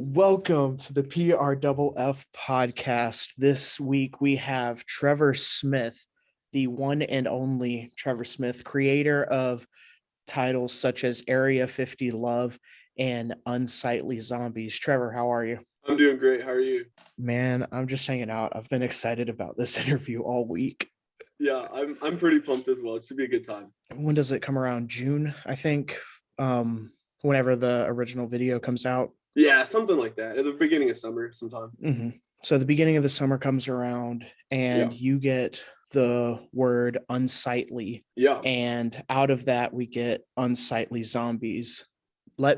Welcome to the PRFFP podcast. This week we have Trevor Smith, the one and only Trevor Smith, creator of titles such as Area 50 Love and Unsightly Zombies. Trevor, how are you? I'm doing great. How are you? Man, I'm just hanging out. I've been excited about this interview all week. Yeah, I'm pretty pumped as well. It should be a good time. When does it come around? June, I think. Whenever the original video comes out. Yeah, something like that. At the beginning of summer sometime. Mm-hmm. So the beginning of the summer comes around and you get the word unsightly. Yeah. And out of that, we get unsightly zombies.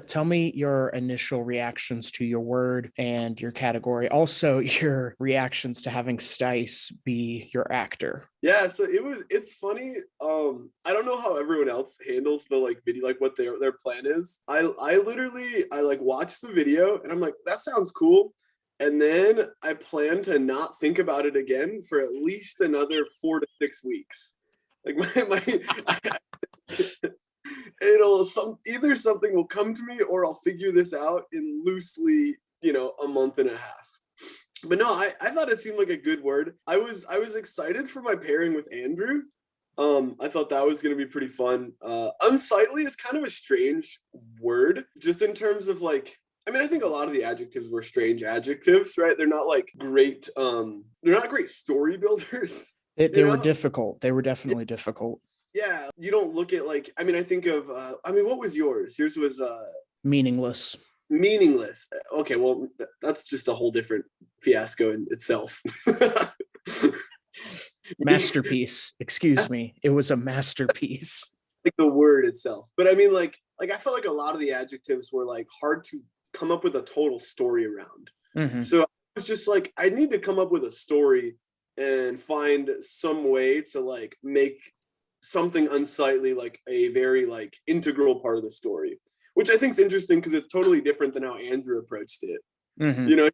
Tell me your initial reactions to your word and your category. Also, your reactions to having Stice be your actor. Yeah, so it's funny. I don't know how everyone else handles the video, what their plan is. I literally watch the video and I'm like, that sounds cool. And then I plan to not think about it again for at least another 4 to 6 weeks. Like either something will come to me or I'll figure this out in loosely, a month and a half. But no, I thought it seemed like a good word. I was excited for my pairing with Andrew. I thought that was going to be pretty fun. Unsightly is kind of a strange word, just in terms of I think a lot of the adjectives were strange adjectives, right? They're not great. They're not great story builders. They were difficult. They were definitely difficult. Yeah, you don't look at I think of what was yours? Yours was meaningless. Meaningless. Okay, well that's just a whole different fiasco in itself. Masterpiece. Excuse me. It was a masterpiece. The word itself. But I mean I felt like a lot of the adjectives were hard to come up with a total story around. Mm-hmm. So I was just I need to come up with a story and find some way to make something unsightly a very integral part of the story, which I think is interesting because it's totally different than how Andrew approached it. Mm-hmm.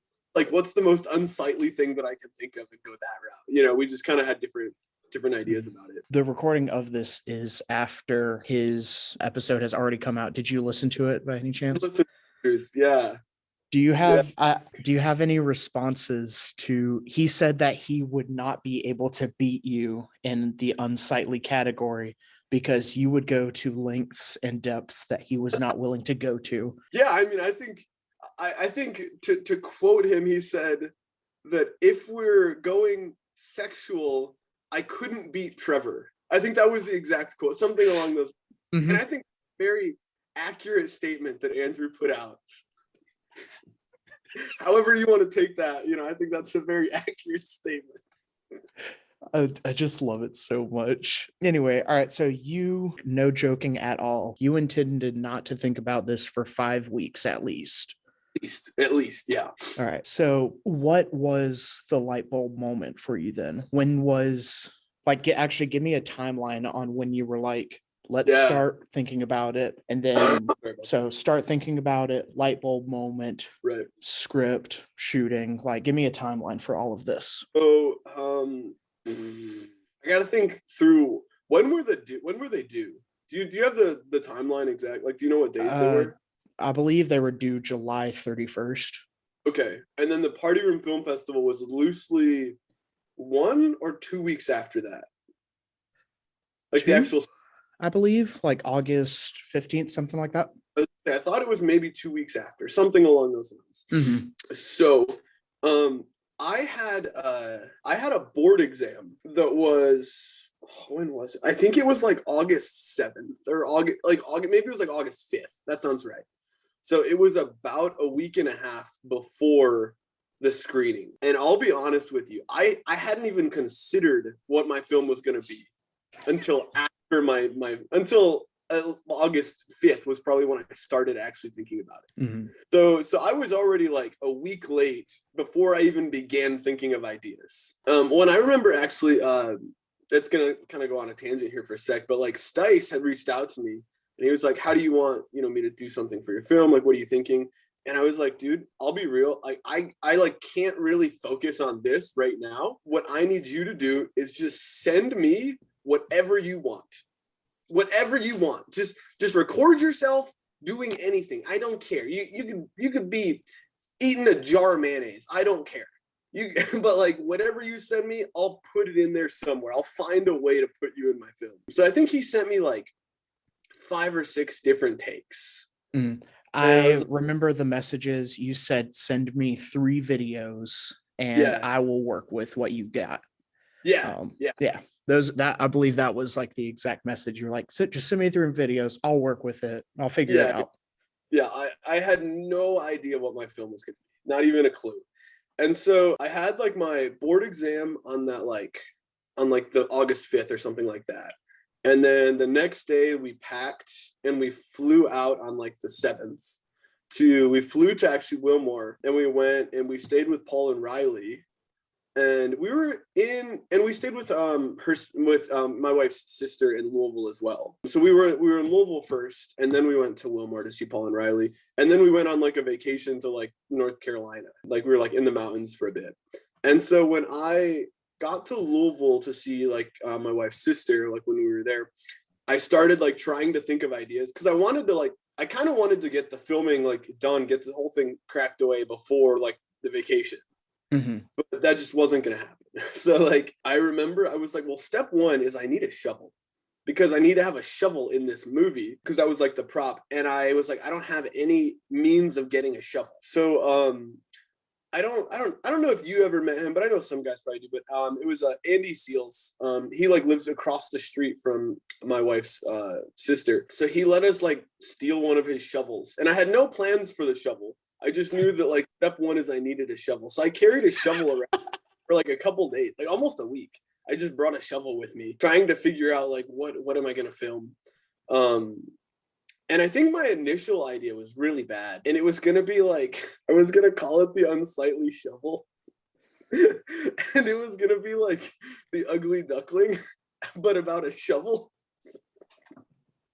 What's the most unsightly thing that I can think of and go that route. We just kind of had different ideas about it. The recording of this is after his episode has already come out. Did you listen to it by any chance? Yeah. Do you have any responses to, he said that he would not be able to beat you in the unsightly category because you would go to lengths and depths that he was not willing to go to. Yeah, I mean, I think to quote him, he said that if we're going sexual, I couldn't beat Trevor. I think that was the exact quote, something along those. Mm-hmm. And I think very accurate statement that Andrew put out. However you want to take that, I think that's a very accurate statement. I just love it so much. Anyway, all right. So you, no joking at all, you intended not to think about this for 5 weeks at least. At least, yeah. All right. So what was the light bulb moment for you then? When was actually give me a timeline on when you were let's start thinking about it. And then, so start thinking about it, light bulb moment, right? Script, shooting, give me a timeline for all of this. So, I got to think through when were they due? Do you have the timeline exact? Do you know what dates they were? I believe they were due July 31st. Okay. And then the Party Room Film Festival was loosely 1 or 2 weeks after that. The actual, I believe, August 15th, something like that. I thought it was maybe 2 weeks after, something along those lines. Mm-hmm. So, I had a board exam that was, when was it? I think it was August 7th or August, maybe it was August 5th. That sounds right. So it was about a week and a half before the screening. And I'll be honest with you, I hadn't even considered what my film was going to be until after until August 5th was probably when I started actually thinking about it. Mm-hmm. So I was already a week late before I even began thinking of ideas. When I remember actually, it's going to kind of go on a tangent here for a sec, but Stice had reached out to me and he was like, how do you want, me to do something for your film? What are you thinking? And I was like, dude, I'll be real. I can't really focus on this right now. What I need you to do is just send me whatever you want. Whatever you want. Just record yourself doing anything. I don't care. You could be eating a jar of mayonnaise. I don't care. But like whatever you send me, I'll put it in there somewhere. I'll find a way to put you in my film. So I think he sent me like 5 or 6 different takes. I remember the messages you said, send me 3 videos and I will work with what you got. Yeah. I believe that was like the exact message. You're like, just send me 3 videos. I'll work with it. I'll figure it out. Yeah. I had no idea what my film was going to be. Not even a clue. And so I had like my board exam on that, on the August 5th or something like that. And then the next day we packed and we flew out on like the 7th we flew to actually Wilmore, and we went and we stayed with Paul and Riley, and we stayed with my wife's sister in Louisville as well. So we were in Louisville first, and then we went to Wilmore to see Paul and Riley, and then we went on like a vacation to like North Carolina. Like we were like in the mountains for a bit. And so when I got to Louisville to see like my wife's sister, like when we were there, I started like trying to think of ideas, because I kind of wanted to get the filming like done, get the whole thing cracked away before like the vacation. But that just wasn't going to happen. So like I remember I was like, well, step 1 is I need a shovel, because I need to have a shovel in this movie, because that was like the prop. And I was like, I don't have any means of getting a shovel. So I don't know if you ever met him, but I know some guys probably do. But it was Andy Seals. He like lives across the street from my wife's sister. So he let us like steal one of his shovels, and I had no plans for the shovel. I just knew that like step 1 is I needed a shovel. So I carried a shovel around for like a couple days, like almost a week. I just brought a shovel with me, trying to figure out like what am I gonna film. And I think my initial idea was really bad. And it was going to be like, I was going to call it the unsightly shovel. And it was going to be like the ugly duckling, but about a shovel.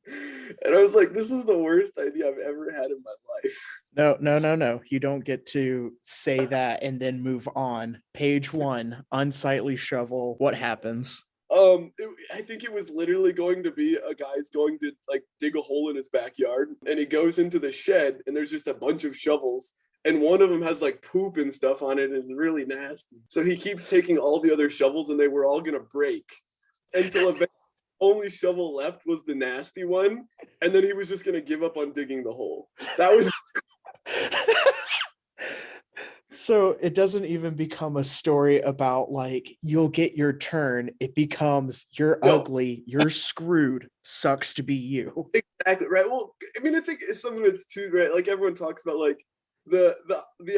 And I was like, this is the worst idea I've ever had in my life. No. You don't get to say that and then move on. Page 1, unsightly shovel. What happens? I think it was literally going to be a guy's going to like dig a hole in his backyard, and he goes into the shed and there's just a bunch of shovels, and one of them has like poop and stuff on it and it's really nasty. So he keeps taking all the other shovels, and they were all gonna break until eventually the only shovel left was the nasty one, and then he was just gonna give up on digging the hole. That was So it doesn't even become a story about like you'll get your turn. It becomes you're ugly, you're screwed, sucks to be you. Exactly right. Well, I mean, I think it's something that's too right. Like everyone talks about like the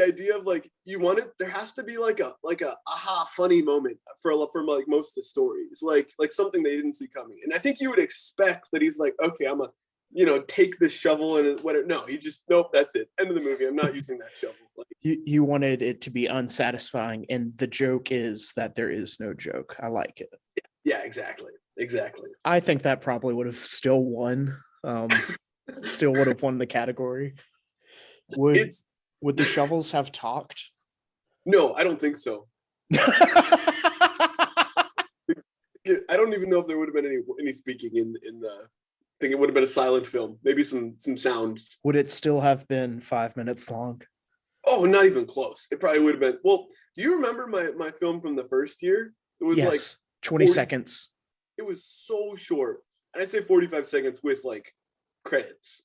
idea of like you want it. There has to be like a aha funny moment for like most of the stories, like something they didn't see coming. And I think you would expect that he's like, okay, I'm a take the shovel and whatever. No, he just, nope, that's it. End of the movie. I'm not using that shovel. Like, you wanted it to be unsatisfying, and the joke is that there is no joke. I like it. Yeah, exactly. I think that probably would have still won. Still would have won the category. Would the shovels have talked? No, I don't think so. I don't even know if there would have been any speaking in the. I think it would have been a silent film, maybe some sounds. Would it still have been 5 minutes long? Oh, not even close. It probably would have been. Well, do you remember my film from the first year? It was like 20 seconds. It was so short. And I say 45 seconds with like credits.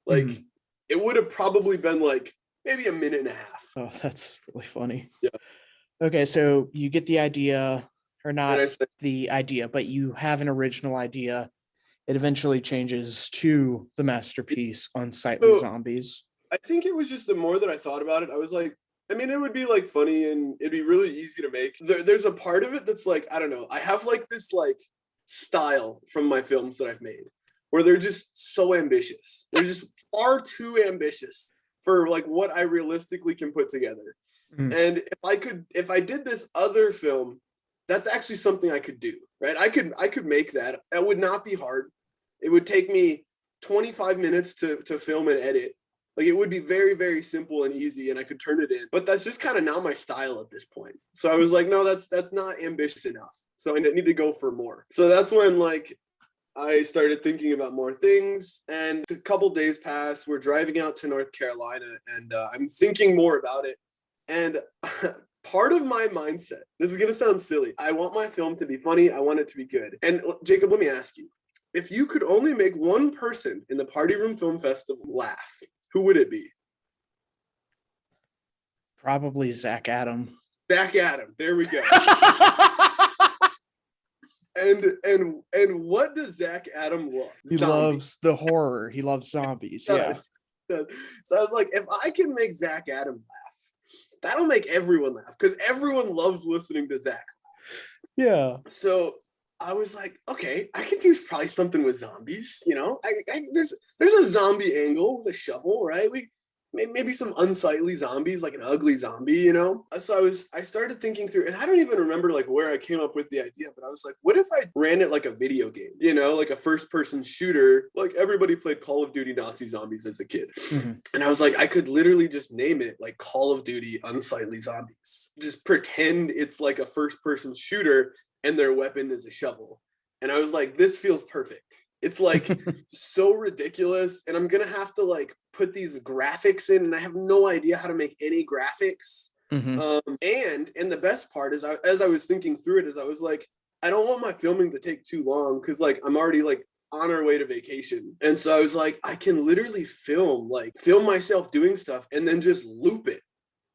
Like it would have probably been like maybe a minute and a half. Oh, that's really funny. Yeah. Okay, so you get the idea, or not the idea, but you have an original idea. It eventually changes to the masterpiece, Unsightly Zombies. I think it was just the more that I thought about it, I was like, I mean, it would be like funny and it'd be really easy to make. There's a part of it that's like, I don't know. I have like this like style from my films that I've made where they're just so ambitious. They're just far too ambitious for like what I realistically can put together. And if I did this other film, that's actually something I could do, right? I could make that. That would not be hard. It would take me 25 minutes to film and edit. Like it would be very, very simple and easy, and I could turn it in. But that's just kind of not my style at this point. So I was like, no, that's not ambitious enough. So I need to go for more. So that's when like I started thinking about more things, and a couple days pass. We're driving out to North Carolina, and I'm thinking more about it. And part of my mindset, this is going to sound silly. I want my film to be funny. I want it to be good. And Jacob, let me ask you, if you could only make one person in the Party Room Film Festival laugh, who would it be? Probably Zach Adam. Zach Adam. There we go. And what does Zach Adam love? He loves the horror. He loves zombies. Yeah. So I was like, if I can make Zach Adam laugh, that'll make everyone laugh, because everyone loves listening to Zach. Yeah. So I was like, okay, I could do probably something with zombies. You know, there's a zombie angle with a shovel, right? Maybe some unsightly zombies, like an ugly zombie, you know? So I started thinking through, and I don't even remember like where I came up with the idea, but I was like, what if I ran it like a video game, you know, like a first person shooter? Like everybody played Call of Duty Nazi Zombies as a kid. Mm-hmm. And I was like, I could literally just name it like Call of Duty Unsightly Zombies. Just pretend it's like a first person shooter and their weapon is a shovel. And I was like, this feels perfect. It's like so ridiculous, and I'm gonna have to like put these graphics in, and I have no idea how to make any graphics. Mm-hmm. And the best part is, as I was thinking through it, is I was like, I don't want my filming to take too long, because like I'm already like on our way to vacation, and so I was like, I can literally film myself doing stuff and then just loop it.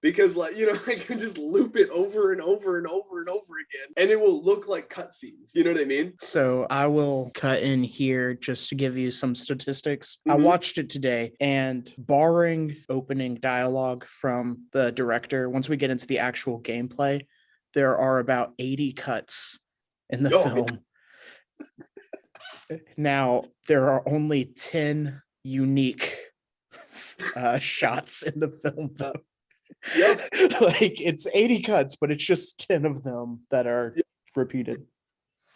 Because like, you know, I can just loop it over and over and over and over again, and it will look like cutscenes. You know what I mean? So I will cut in here just to give you some statistics. Mm-hmm. I watched it today, and barring opening dialogue from the director, once we get into the actual gameplay, there are about 80 cuts in the film. Now, there are only 10 unique shots in the film, though. Yep. Like it's 80 cuts, but it's just 10 of them that are repeated.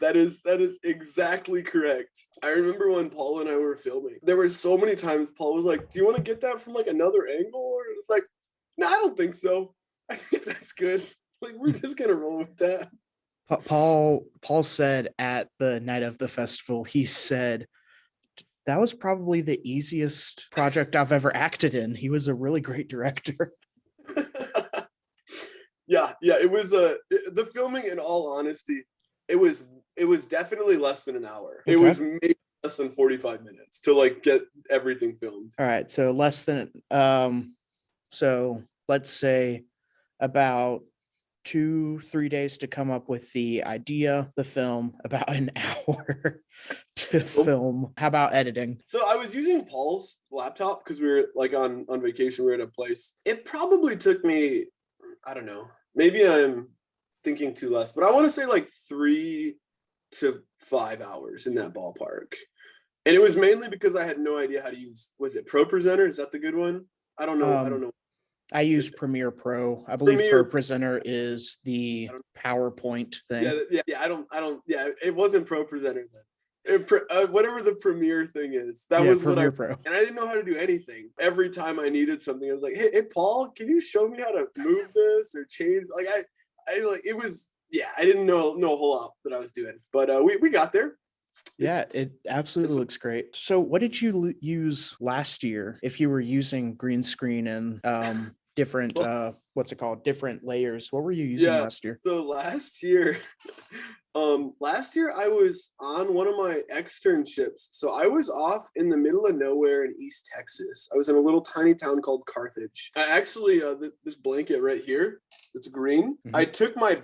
That is exactly correct. I remember when Paul and I were filming, there were so many times Paul was like, do you want to get that from like another angle? Or it's like, no, I don't think so. I think that's good. Like, we're just gonna roll with that. Paul said at the night of the festival, he said, that was probably the easiest project I've ever acted in. He was a really great director. Yeah, it was the filming, in all honesty, it was definitely less than an hour. Okay. It was maybe less than 45 minutes to like get everything filmed. All right, so less than so let's say about 2-3 days to come up with the idea, the film, about an hour to film. How about editing? So I was using Paul's laptop because we were like on vacation. We were at a place. It probably took me, I don't know, maybe I'm thinking too less, but I want to say like 3 to 5 hours in that ballpark. And it was mainly because I had no idea how to use, was it Pro Presenter? Is that the good one? I don't know. I don't know. I use Premiere Pro. I believe Pro Presenter is the PowerPoint thing. Yeah. I don't. Yeah, it wasn't Pro Presenter then. Whatever the Premiere thing is, that was Premiere Pro. And I didn't know how to do anything. Every time I needed something, I was like, "Hey, Paul, can you show me how to move this or change?" Like I like it was. Yeah, I didn't know a whole lot that I was doing, but we got there. Yeah, it absolutely looks great. So what did you use last year if you were using green screen and different different layers? What were you using last year? So last year I was on one of my externships. So I was off in the middle of nowhere in East Texas. I was in a little tiny town called Carthage. I actually this blanket right here, it's green. Mm-hmm. I took my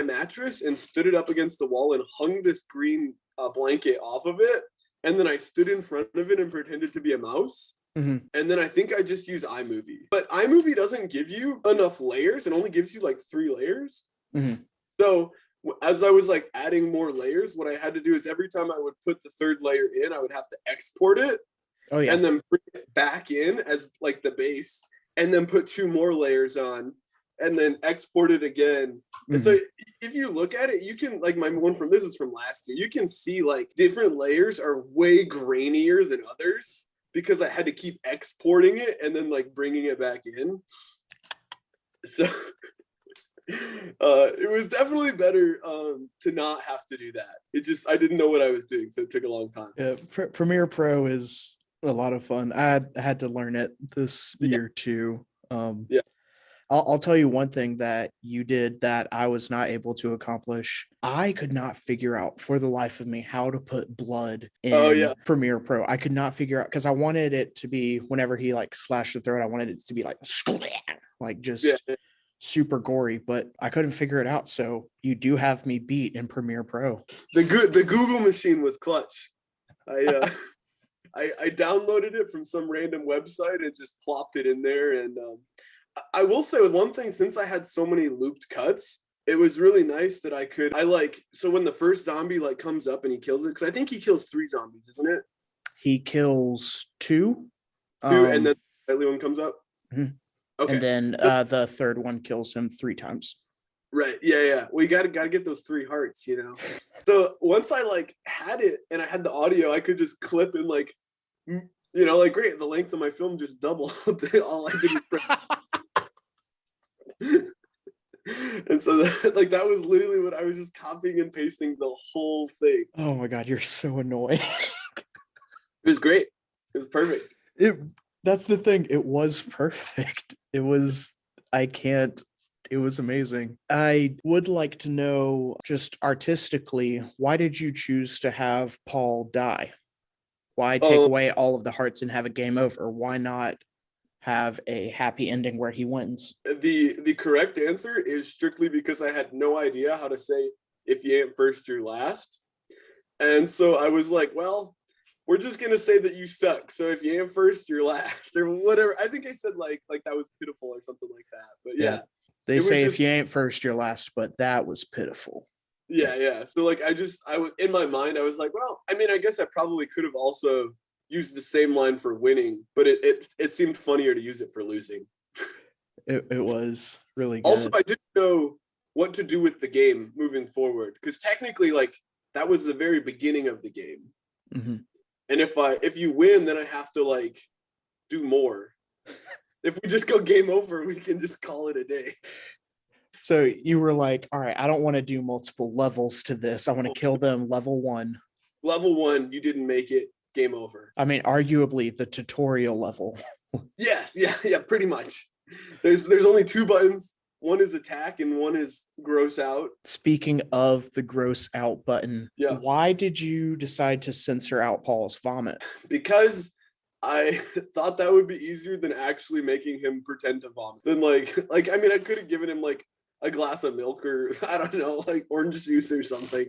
mattress and stood it up against the wall and hung this green blanket off of it, and then I stood in front of it and pretended to be a mouse. Mm-hmm. And then I think I just use iMovie, but iMovie doesn't give you enough layers. It only gives you like 3 layers. Mm-hmm. So as I was like adding more layers, what I had to do is every time I would put the 3rd layer in, I would have to export it. Oh yeah. And then bring it back in as like the base, and then put 2 more layers on, and then export it again. Mm-hmm. And so if you look at it, you can, like my one from, this is from last year, you can see like different layers are way grainier than others because I had to keep exporting it and then like bringing it back in. So It was definitely better to not have to do that. I didn't know what I was doing, so it took a long time. Yeah, Premiere Pro is a lot of fun. I had to learn it this year too. Yeah. I'll tell you one thing that you did that I was not able to accomplish. I could not figure out for the life of me how to put blood in Premiere Pro. I could not figure out because I wanted it to be whenever he like slashed the throat, I wanted it to be like just super gory, but I couldn't figure it out. So you do have me beat in Premiere Pro. The Google machine was clutch. I downloaded it from some random website and just plopped it in there. And I will say one thing, since I had so many looped cuts, it was really nice that so when the first zombie like comes up and he kills it, because I think he kills 3 zombies, isn't it? He kills 2. And then the other one comes up. Mm-hmm. Okay. And then the third one kills him 3 times. Right. Yeah. We gotta get those 3 hearts, So once I like had it and I had the audio, I could just clip and like, like great, the length of my film just doubled. All I did was press. And so that was literally what I was just copying and pasting the whole thing. Oh my God, you're so annoying. It was great. It was perfect. That's the thing. It was perfect. It was amazing. I would like to know, just artistically, why did you choose to have Paul die? Why take away all of the hearts and have a game over? Why not have a happy ending where he wins? The correct answer is strictly because I had no idea how to say, if you ain't first, you're last. And so I was like, well, we're just going to say that you suck. So if you ain't first, you're last, or whatever. I think I said like that was pitiful or something like that. But yeah. They say if you ain't first, you're last, but that was pitiful. Yeah. So like I was in my mind, I was like, well, I mean, I guess I probably could have also used the same line for winning, but it seemed funnier to use it for losing. It was really good. Also, I didn't know what to do with the game moving forward, because technically like that was the very beginning of the game. Mm-hmm. And if you win, then I have to like do more. If we just go game over, we can just call it a day. So you were like, all right, I don't want to do multiple levels to this. I want to kill them level 1. Level 1, you didn't make it, game over. I mean, arguably the tutorial level. Yes, yeah, pretty much. There's only 2 buttons. One is attack and one is gross out. Speaking of the gross out button, why did you decide to censor out Paul's vomit? Because I thought that would be easier than actually making him pretend to vomit. Then like I mean, I could have given him like a glass of milk or I don't know, like orange juice or something,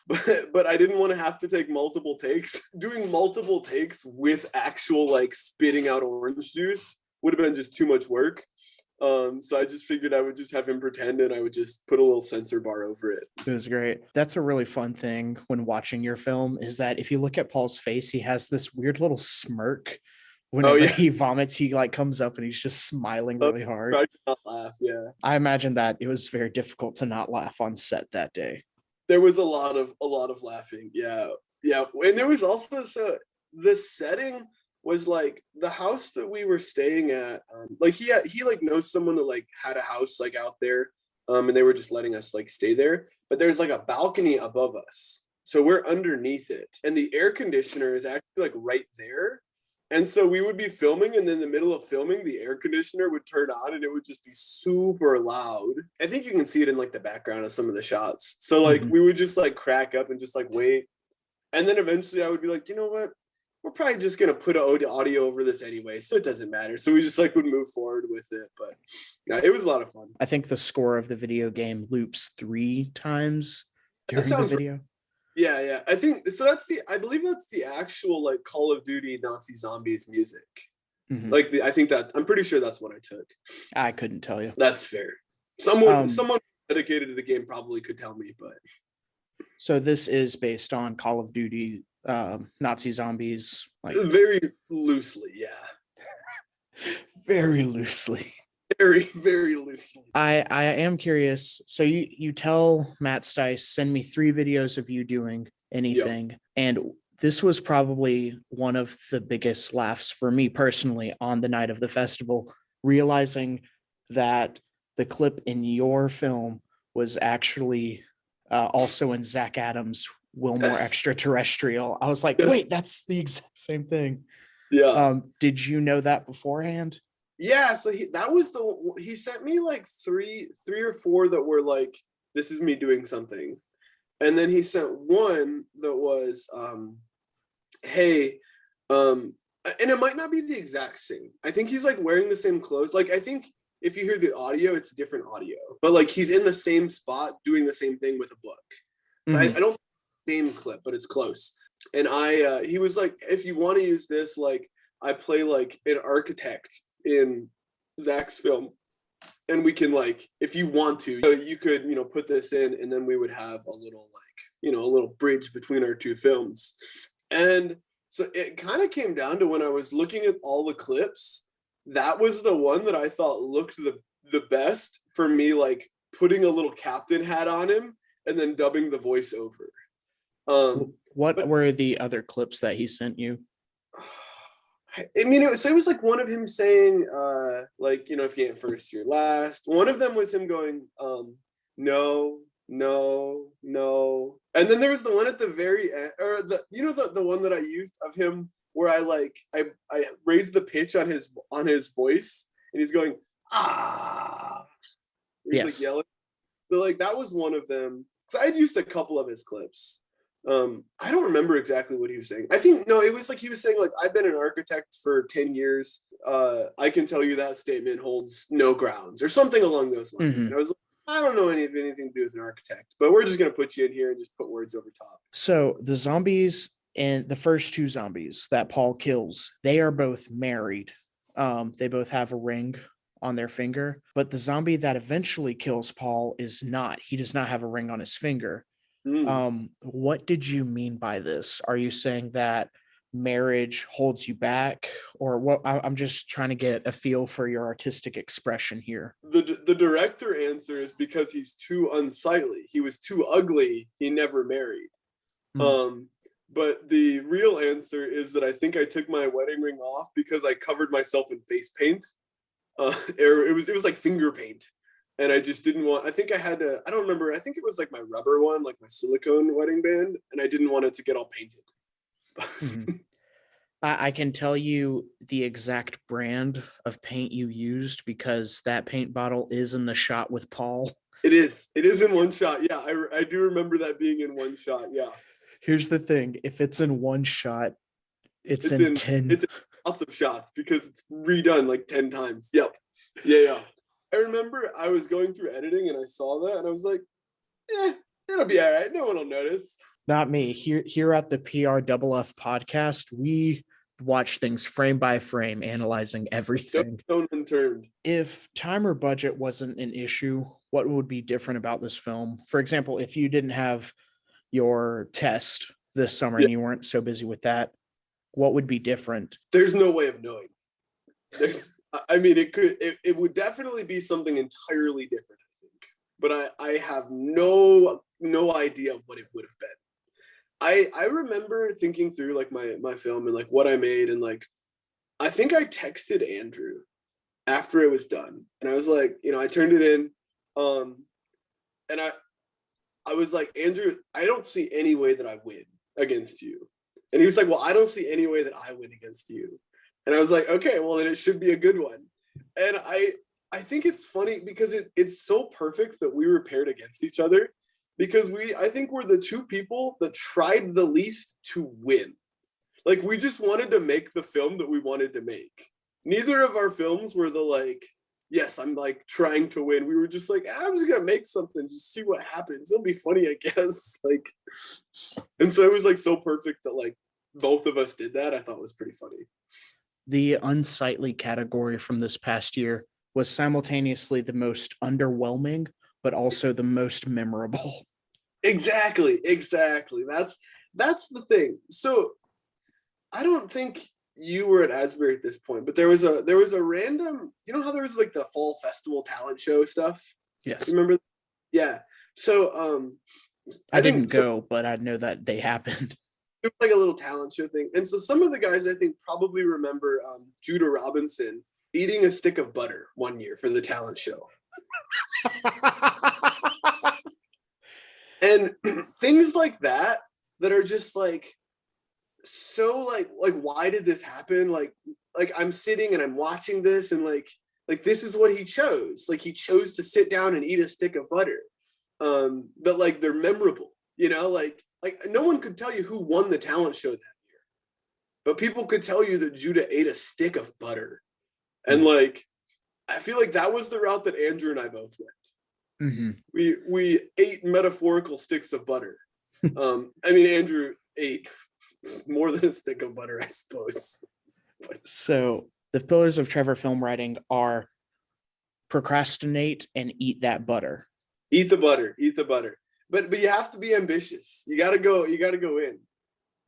but I didn't want to have to take multiple takes. Doing multiple takes with actual like spitting out orange juice would have been just too much work. So I just figured I would just have him pretend and I would just put a little censor bar over it. It was great. That's a really fun thing when watching your film, is that if you look at Paul's face, he has this weird little smirk. Whenever he vomits, he like comes up and he's just smiling really hard. I did not laugh. Yeah. I imagine that it was very difficult to not laugh on set that day. There was a lot of laughing. Yeah. And there was also, so the setting was like the house that we were staying at. Like he like knows someone that like had a house like out there, and they were just letting us like stay there. But there's like a balcony above us, so we're underneath it, and the air conditioner is actually like right there. And so we would be filming, and in the middle of filming, the air conditioner would turn on, and it would just be super loud. I think you can see it in like the background of some of the shots. So like we would just like crack up and just like wait, and then eventually I would be like, you know what? We're probably just going to put audio over this anyway, so it doesn't matter. So we just like would move forward with it. But yeah, it was a lot of fun. I think the score of the video game loops 3 times during the video. Right. Yeah. I think so. I believe that's the actual like Call of Duty Nazi Zombies music. Mm-hmm. Like I'm pretty sure that's what I took. I couldn't tell you. That's fair. Someone dedicated to the game probably could tell me, but. So this is based on Call of Duty Nazi Zombies, like very loosely, yeah. Very loosely. Very, very loosely. I am curious. So you tell Matt Stice, send me 3 videos of you doing anything. Yep. And this was probably one of the biggest laughs for me personally on the night of the festival, realizing that the clip in your film was actually also in Zach Adams' Wilmore Yes. Extraterrestrial. I was like, Yes. wait, that's the exact same thing. Yeah. Did you know that beforehand? Yeah, so he sent me like three or four that were like, this is me doing something. And then he sent one that was hey, and it might not be the exact same. I think he's like wearing the same clothes. Like, I think if you hear the audio, it's different audio, but like he's in the same spot doing the same thing with a book. So I don't same clip, but it's close. And he was like, if you want to use this, like I play like an architect in Zach's film, and we can like, if you want to, you could, put this in, and then we would have a little like, a little bridge between our two films. And so it kind of came down to when I was looking at all the clips, that was the one that I thought looked the best for me, like putting a little captain hat on him and then dubbing the voice over. What were the other clips that he sent you? I mean, it was like one of him saying, like, if you ain't first, you're last. One of them was him going, no, no, no. And then there was the one at the very end, or the one that I used of him where I raised the pitch on his voice, and he's going, ah. He's like yelling. So like that was one of them. So I'd used a couple of his clips. I don't remember exactly what he was saying. I think, no, it was like he was saying, like, I've been an architect for 10 years. I can tell you that statement holds no grounds, or something along those lines. And I was like, I don't know anything to do with an architect, but we're just going to put you in here and just put words over top. So the zombies and the first two zombies that Paul kills, they are both married. They both have a ring on their finger, but the zombie that eventually kills Paul is not. He does not have a ring on his finger. What did you mean by this? Are you saying that marriage holds you back, or what? I'm just trying to get a feel for your artistic expression here. The director answer is because he's too unsightly. He was too ugly. He never married. But the real answer is that I think I took my wedding ring off because I covered myself in face paint. It was like finger paint. And I just didn't want, I think I had to, I don't remember, I think it was like my rubber one, like my silicone wedding band, and I didn't want it to get all painted. I can tell you the exact brand of paint you used because that paint bottle is in the shot with Paul. It is in one shot. Yeah, I do remember that being in one shot. Yeah. Here's the thing. If it's in one shot, it's in 10. It's in lots of shots because it's redone like 10 times. Yep. Yeah. I remember I was going through editing and I saw that and I was like, it'll be all right. No one will notice. Not me. Here at the PRFFP podcast, we watch things frame by frame, analyzing everything. Stone unturned. If time or budget wasn't an issue, what would be different about this film? For example, if you didn't have your test this summer and you weren't so busy with that, what would be different? There's no way of knowing. It would definitely be something entirely different, I think. But I have no idea of what it would have been. I remember thinking through like my film and like what I made, and like I think I texted Andrew after it was done, and I was like, I turned it in, and I was like, Andrew, I don't see any way that I win against you. And he was like, well, I don't see any way that I win against you. And I was like, okay, well, then it should be a good one. And I think it's funny because it's so perfect that we were paired against each other, because I think we're the two people that tried the least to win. Like, we just wanted to make the film that we wanted to make. Neither of our films were the like, yes, I'm like trying to win. We were just like, I'm just gonna make something, just see what happens. It'll be funny, I guess. Like, and so it was like so perfect that like both of us did that. I thought it was pretty funny. The unsightly category from this past year was simultaneously the most underwhelming, but also the most memorable. Exactly. That's the thing. So I don't think you were at Asbury at this point, but there was a random, how there was like the fall festival talent show stuff? Yes. Remember? Yeah. So I didn't go, but I know that they happened. It was like a little talent show thing. And so some of the guys I think probably remember Judah Robinson eating a stick of butter one year for the talent show. And things like that are just like so like why did this happen? Like I'm sitting and I'm watching this and like this is what he chose. Like he chose to sit down and eat a stick of butter. But like they're memorable, you know, like no one could tell you who won the talent show that year, but people could tell you that Judah ate a stick of butter. And like I feel like that was the route that Andrew and I both went. Mm-hmm. We ate metaphorical sticks of butter. I mean, Andrew ate more than a stick of butter, I suppose. So the pillars of Trevor film writing are procrastinate and eat that butter. Eat the butter. But you have to be ambitious. You gotta go in.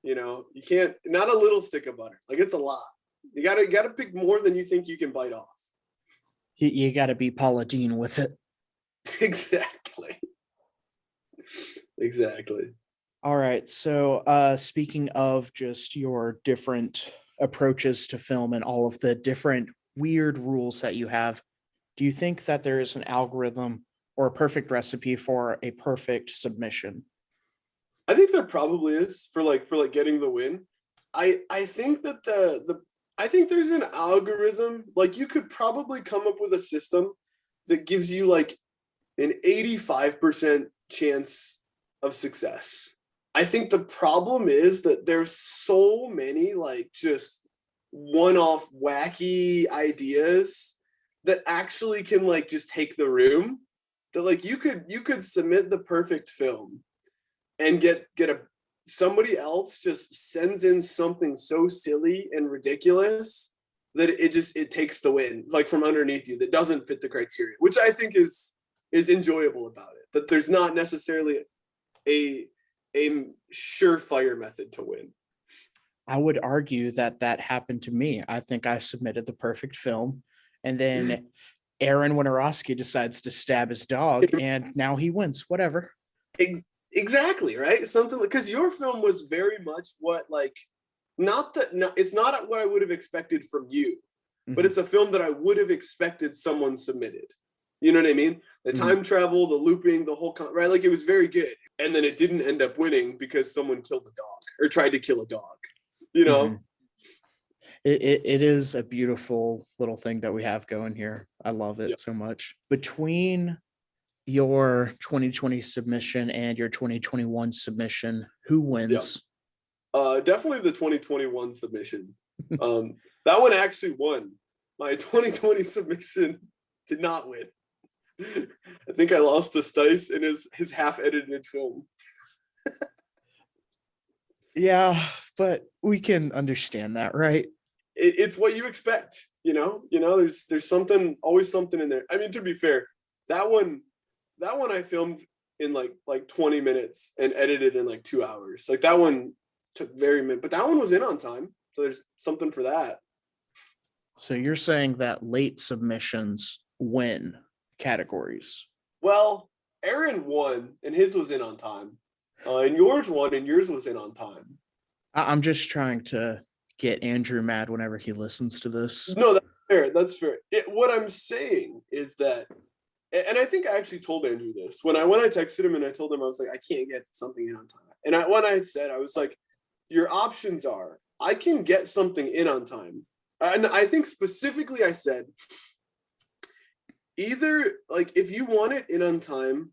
You know, you can't, not a little stick of butter. Like it's a lot. You gotta pick more than you think you can bite off. You gotta be Paula Deen with it. Exactly. All right. So speaking of just your different approaches to film and all of the different weird rules that you have, do you think that there is an algorithm or a perfect recipe for a perfect submission? I think there probably is for getting the win. I think that I think there's an algorithm. Like you could probably come up with a system that gives you like an 85% chance of success. I think the problem is that there's so many like just one-off wacky ideas that actually can like just take the room, that like you could submit the perfect film and get somebody else just sends in something so silly and ridiculous that it takes the win like from underneath you that doesn't fit the criteria, which I think is enjoyable about it, that there's not necessarily a surefire method to win. I would argue that happened to me. I think I submitted the perfect film, and then Aaron Winiarowski decides to stab his dog, and now he wins. Whatever. Exactly, right? Something because your film was very much what like it's not what I would have expected from you, but it's a film that I would have expected someone submitted. You know what I mean? The time travel, the looping, the whole right? Like it was very good, and then it didn't end up winning because someone killed a dog or tried to kill a dog. You know, it is a beautiful little thing that we have going here. I love it so much. Between your 2020 submission and your 2021 submission, who wins? Definitely the 2021 submission. That one actually won. My 2020 submission did not win. I think I lost to Stice in his half-edited film. Yeah, but we can understand that, right? It's what you expect, you know. There's something, always something in there. I mean, to be fair, that one I filmed in like 20 minutes and edited in like 2 hours. Like that one took but that one was in on time, so there's something for that. So you're saying that late submissions win categories? Well, Aaron won and his was in on time, and yours won and yours was in on time. I'm just trying to get Andrew mad whenever he listens to this. No, that's fair. What I'm saying is that, and I think I actually told Andrew this when I texted him and I told him, I was like, I can't get something in on time. And when I said, I was like, your options are, I can get something in on time. And I think specifically I said, either like if you want it in on time,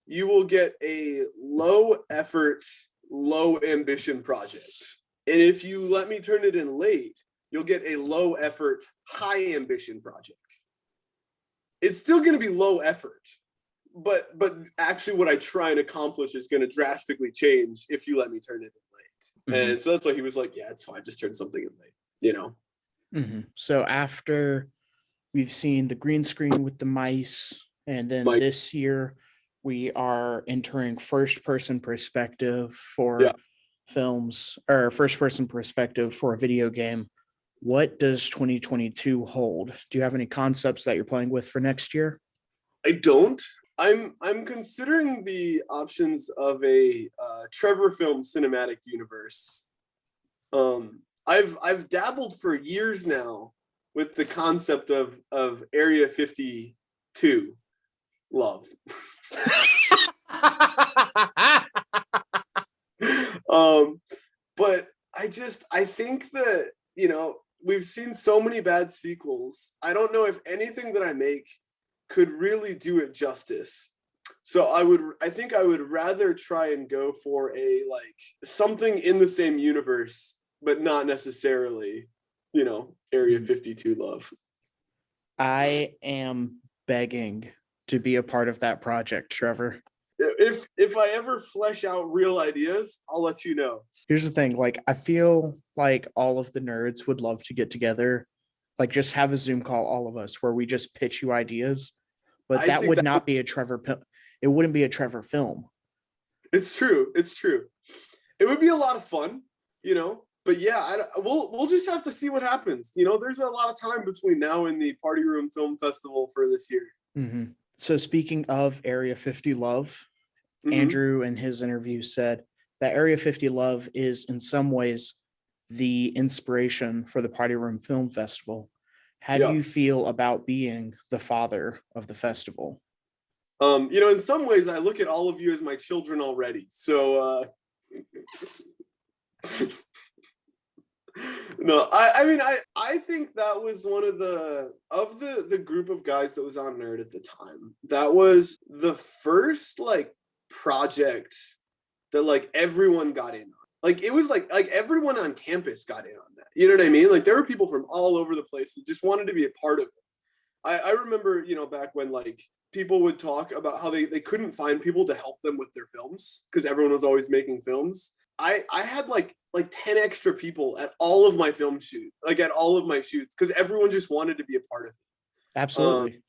you will get a low effort, low ambition project. And if you let me turn it in late, you'll get a low effort, high ambition project. It's still going to be low effort, but actually what I try and accomplish is going to drastically change if you let me turn it in late. And so that's why he was like, yeah, it's fine. Just turn something in late, you know? So after we've seen the green screen with the mice, and then this year we are entering first-person perspective for films, or first-person perspective for a video game. What does 2022 hold? Do you have any concepts that you're playing with for next year? I don't. I'm considering the options of a Trevor film cinematic universe. I've dabbled for years now with the concept of Area 52, love. But I think that, we've seen so many bad sequels. I don't know if anything that I make could really do it justice. So I think I would rather try and go for something in the same universe, but not necessarily, Area 52 love. I am begging to be a part of that project, Trevor. If I ever flesh out real ideas, I'll let you know. Here's the thing, I feel like all of the nerds would love to get together, just have a Zoom call, all of us, where we just pitch you ideas, but that would not be a Trevor. It wouldn't be a Trevor film. It's true. It would be a lot of fun, but yeah, we'll just have to see what happens. There's a lot of time between now and the Party Room Film Festival for this year. Mm-hmm. So speaking of Area 50 love, Andrew in his interview said that Area 50 love is in some ways the inspiration for the Party Room Film Festival. How do you feel about being the father of the festival? In some ways I look at all of you as my children already. So no, I think that was one of the group of guys that was on Nerd at the time. That was the first project that everyone got in on. It was like everyone on campus got in on that. You know what I mean? There were people from all over the place that just wanted to be a part of it. I remember, back when people would talk about how they couldn't find people to help them with their films because everyone was always making films. I had like 10 extra people at all of my film shoot, at all of my shoots, because everyone just wanted to be a part of it. Absolutely.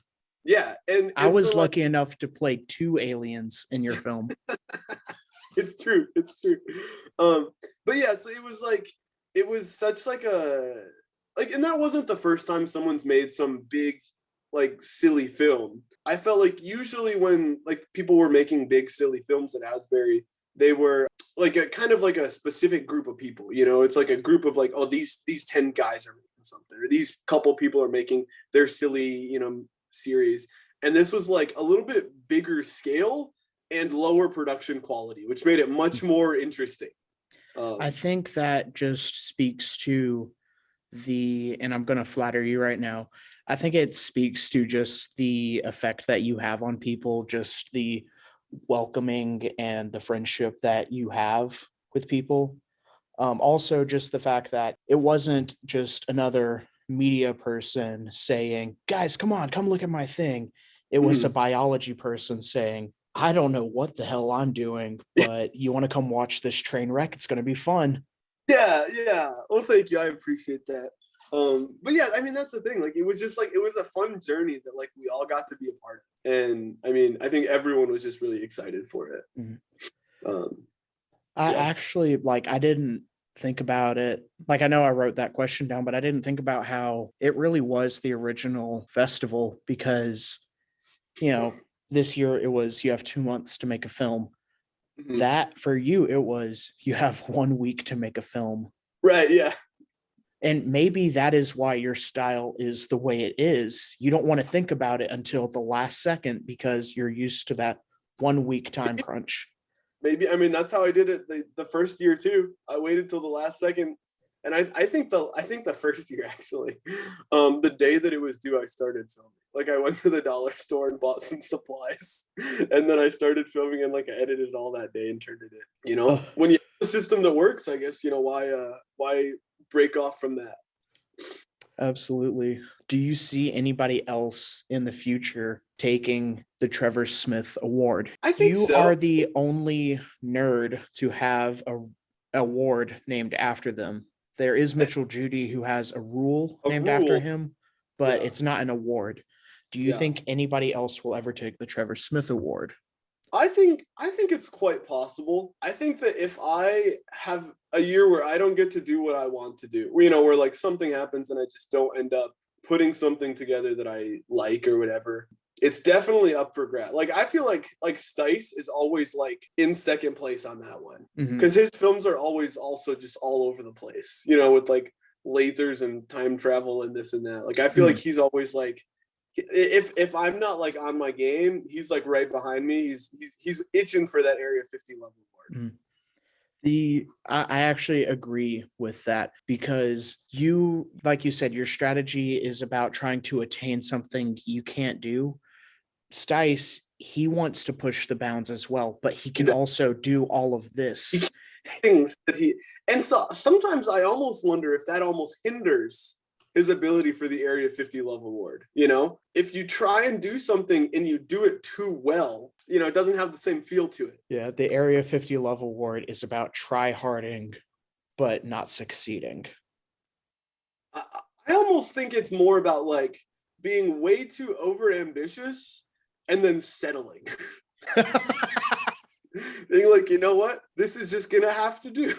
Yeah. And I was lucky enough to play 2 aliens in your film. It's true. But yeah, so it was such and that wasn't the first time someone's made some big, silly film. I felt usually when people were making big, silly films at Asbury, they were a specific group of people, it's a group of these 10 guys are making something, or these couple people are making their silly, series. And this was a little bit bigger scale and lower production quality, which made it much more interesting. I think that just speaks to and I'm going to flatter you right now, I think it speaks to just the effect that you have on people, just the welcoming and the friendship that you have with people. Also, just the fact that it wasn't just another media person saying, guys, come look at my thing. It was a biology person saying, I don't know what the hell I'm doing, but you want to come watch this train wreck? It's going to be fun. Yeah. Well, thank you. I appreciate that. But yeah, that's the thing. It was just it was a fun journey that we all got to be a part of. And I think everyone was just really excited for it. Mm-hmm. I actually I didn't think about it. I know I wrote that question down, but I didn't think about how it really was the original festival, because, this year it was, you have 2 months to make a film. Mm-hmm. That for you, it was, you have 1 week to make a film. Right. Yeah. And maybe that is why your style is the way it is. You don't want to think about it until the last second because you're used to that 1 week time crunch. Maybe. That's how I did it the first year too. I waited till the last second. And I think the first year, actually, the day that it was due, I started filming. I went to the dollar store and bought some supplies, and then I started filming, and I edited it all that day and turned it in. When you have a system that works, I guess, why break off from that? Absolutely. Do you see anybody else in the future taking the Trevor Smith Award? I think you are the only nerd to have an award named after them. There is Mitchell Judy, who has a rule named after him, but it's not an award. Do you think anybody else will ever take the Trevor Smith Award? I think it's quite possible. I think that if I have a year where I don't get to do what I want to do, where something happens and I just don't end up putting something together that I like or whatever, it's definitely up for grabs. I feel like Stice is always in second place on that one, because his films are always also just all over the place, with lasers and time travel and this and that. I feel like he's always if I'm not like on my game, he's like right behind me. He's itching for that Area 50 level board. I actually agree with that, because you, like you said, your strategy is about trying to attain something you can't do. Stice, he wants to push the bounds as well, but he can also do all of this. Things that and so sometimes I almost wonder if that almost hinders his ability for the Area 50 level award. If you try and do something and you do it too well, it doesn't have the same feel to it. Yeah, the Area 50 level award is about try-harding, but not succeeding. I almost think it's more about like being way too over ambitious and then settling. Being like, you know what? This is just gonna have to do.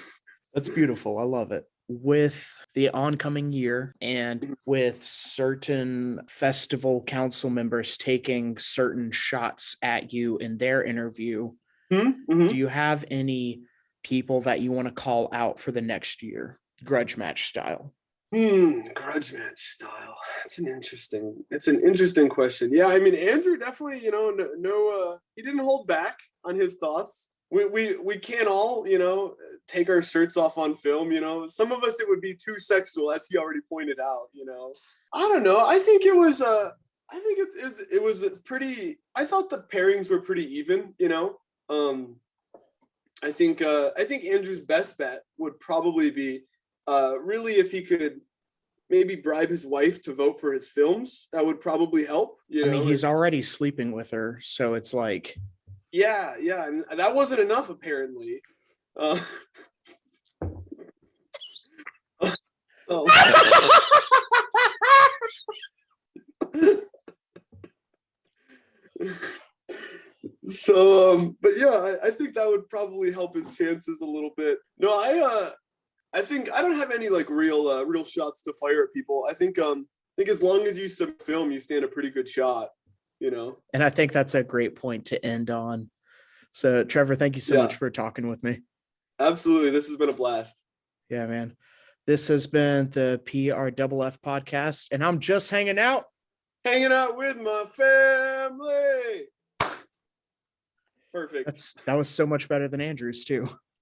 That's beautiful. I love it. With the oncoming year and with certain festival council members taking certain shots at you in their interview, do you have any people that you want to call out for the next year, grudge match style? Grudge match style. It's an interesting question. Yeah, I mean, Andrew definitely, he didn't hold back on his thoughts. We can't all, take our shirts off on film. Some of us, it would be too sexual, as he already pointed out. I don't know. I think it was it was a pretty. I thought the pairings were pretty even. I think Andrew's best bet would probably be really if he could maybe bribe his wife to vote for his films. That would probably help. I mean, he's already sleeping with her, so it's like, yeah, and that wasn't enough apparently. So, but yeah, I think that would probably help his chances a little bit. No, I think I don't have any like real shots to fire at people. I think as long as you sub film, you stand a pretty good shot. And I think that's a great point to end on. So, Trevor, thank you so much for talking with me. Absolutely. This has been a blast. Yeah, man. This has been the PRFF podcast, and I'm just hanging out with my family. Perfect. That was so much better than Andrew's too.